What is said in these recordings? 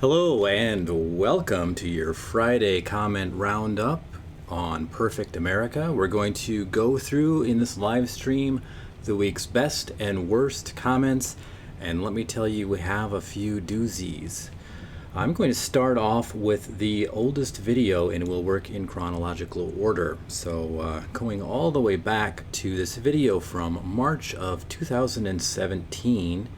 Hello and welcome to your Friday comment roundup on Perfect America. We're going to go through in this live stream the week's best and worst comments, and let me tell you, we have a few doozies. I'm going to start off with the oldest video and we'll work in chronological order. So going all the way back to this video from March of 2017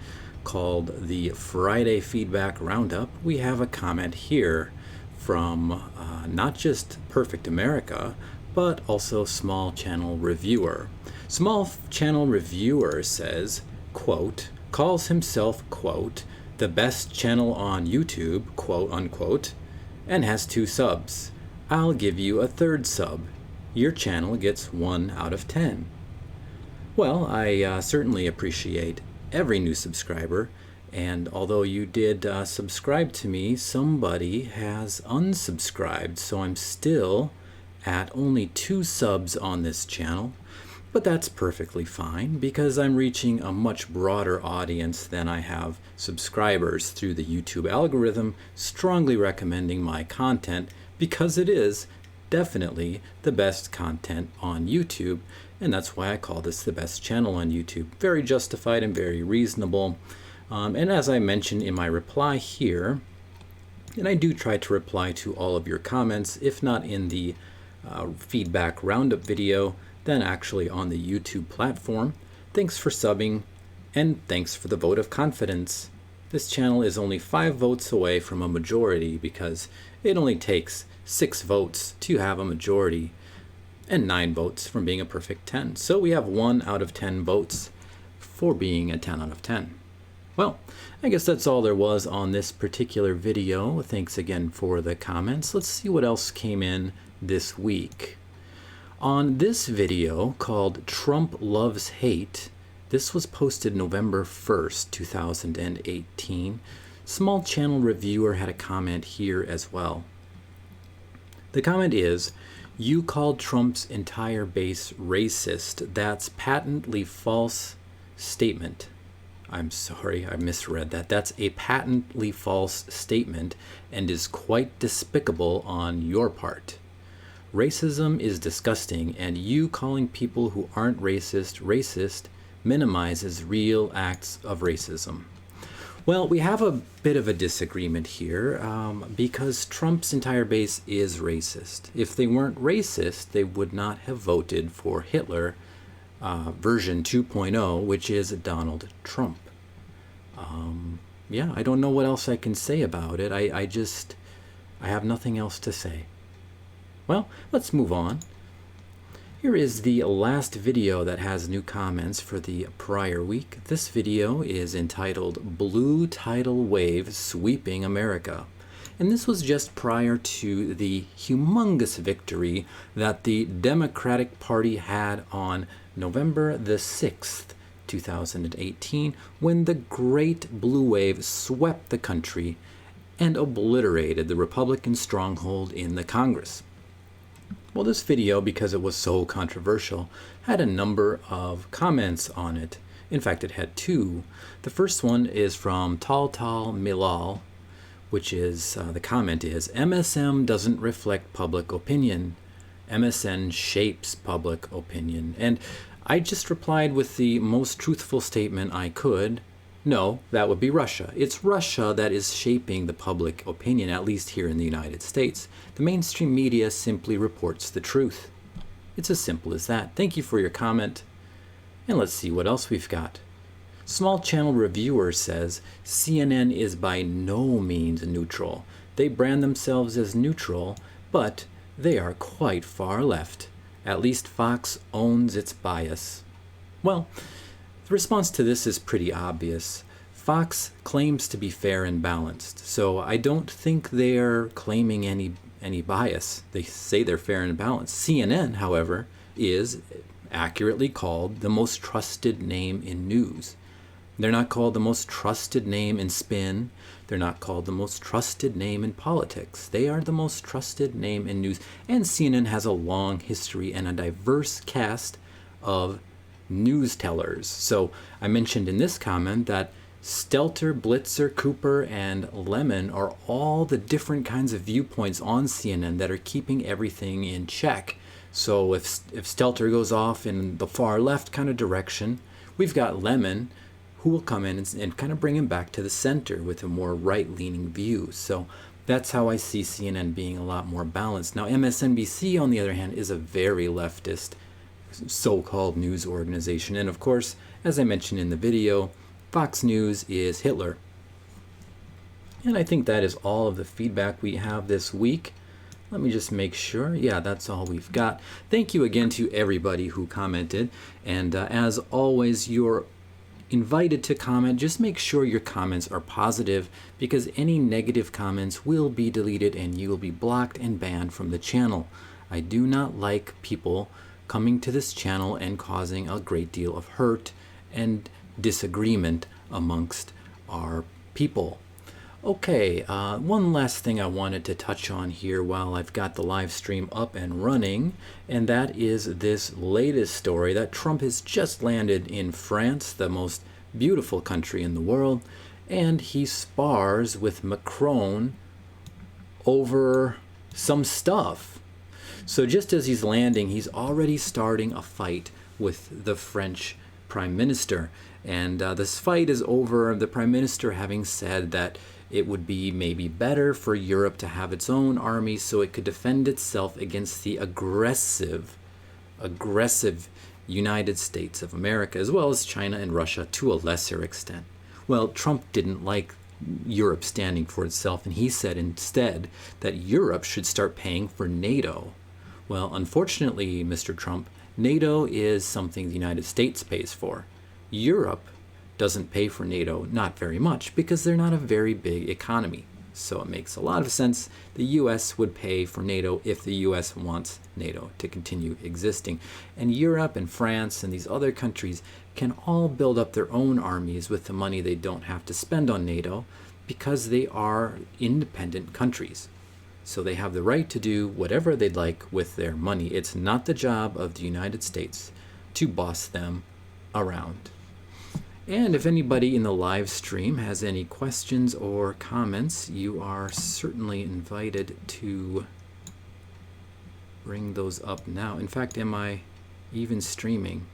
called the Friday Feedback Roundup, we have a comment here from not just Perfect America, but also Small Channel Reviewer. Small Channel Reviewer says, quote, calls himself, quote, the best channel on YouTube, quote unquote, and has 2 subs. I'll give you a 3rd sub. Your channel gets 1 out of 10. Well, I certainly appreciate every new subscriber, and although you did subscribe to me, somebody has unsubscribed, so I'm still at only 2 subs on this channel. But that's perfectly fine because I'm reaching a much broader audience than I have subscribers through the YouTube algorithm strongly recommending my content because it is definitely the best content on YouTube, and that's why I call this the best channel on YouTube. Very justified and very reasonable. And as I mentioned in my reply here, and I do try to reply to all of your comments, if not in the feedback roundup video, then actually on the YouTube platform. Thanks for subbing, and thanks for the vote of confidence. This channel is only 5 votes away from a majority because it only takes 6 votes to have a majority and 9 votes from being a perfect 10. So we have 1 out of 10 votes for being a 10 out of 10. Well, I guess that's all there was on this particular video. Thanks again for the comments. Let's see what else came in this week. On this video called Trump Loves Hate, this was posted November 1st, 2018. Small Channel Reviewer had a comment here as well. The comment is, you called Trump's entire base racist. That's patently false statement. I'm sorry, I misread that. That's a patently false statement and is quite despicable on your part. Racism is disgusting, and you calling people who aren't racist minimizes real acts of racism. Well, we have a bit of a disagreement here because Trump's entire base is racist. If they weren't racist, they would not have voted for Hitler version 2.0, which is Donald Trump. Yeah, I don't know what else I can say about it. I have nothing else to say. Well, let's move on. Here is the last video that has new comments for the prior week. This video is entitled Blue Tidal Wave Sweeping America. And this was just prior to the humongous victory that the Democratic Party had on November the 6th, 2018, when the Great Blue Wave swept the country and obliterated the Republican stronghold in the Congress. Well, this video, because it was so controversial, had a number of comments on it. In fact, it had 2. The first one is from Tal Milal, which is, the comment is, MSM doesn't reflect public opinion. MSN shapes public opinion. And I just replied with the most truthful statement I could. No, that would be Russia. It's Russia that is shaping the public opinion, at least here in the United States. The mainstream media simply reports the truth. It's as simple as that. Thank you for your comment. And let's see what else we've got. Small Channel Reviewer says, CNN is by no means neutral. They brand themselves as neutral, but they are quite far left. At least Fox owns its bias. Well, the response to this is pretty obvious. Fox claims to be fair and balanced, so I don't think they're claiming any bias. They say they're fair and balanced. CNN, however, is accurately called the most trusted name in news. They're not called the most trusted name in spin. They're not called the most trusted name in politics. They are the most trusted name in news. And CNN has a long history and a diverse cast of news tellers. So I mentioned in this comment that Stelter, Blitzer, Cooper, and Lemon are all the different kinds of viewpoints on CNN that are keeping everything in check. So if Stelter goes off in the far left kind of direction, we've got Lemon who will come in and kind of bring him back to the center with a more right-leaning view. So that's how I see CNN being a lot more balanced. Now, MSNBC, on the other hand, is a very leftist so-called news organization. And of course, as I mentioned in the video, Fox News is Hitler. And I think that is all of the feedback we have this week. Let me just make sure. Yeah, that's all we've got. Thank you again to everybody who commented. And as always, you're invited to comment. Just make sure your comments are positive, because any negative comments will be deleted and you will be blocked and banned from the channel. I do not like people coming to this channel and causing a great deal of hurt and disagreement amongst our people. Okay, one last thing I wanted to touch on here while I've got the live stream up and running, and that is this latest story that Trump has just landed in France, the most beautiful country in the world, and he spars with Macron over some stuff. So just as he's landing, he's already starting a fight with the French Prime Minister. And this fight is over the Prime Minister having said that it would be maybe better for Europe to have its own army so it could defend itself against the aggressive United States of America, as well as China and Russia to a lesser extent. Well, Trump didn't like Europe standing for itself, and he said instead that Europe should start paying for NATO. Well, unfortunately, Mr. Trump, NATO is something the United States pays for. Europe doesn't pay for NATO, not very much, because they're not a very big economy. So it makes a lot of sense the US would pay for NATO if the US wants NATO to continue existing. And Europe and France and these other countries can all build up their own armies with the money they don't have to spend on NATO, because they are independent countries. So they have the right to do whatever they'd like with their money. It's not the job of the United States to boss them around. And if anybody in the live stream has any questions or comments, you are certainly invited to bring those up now. In fact, am I even streaming?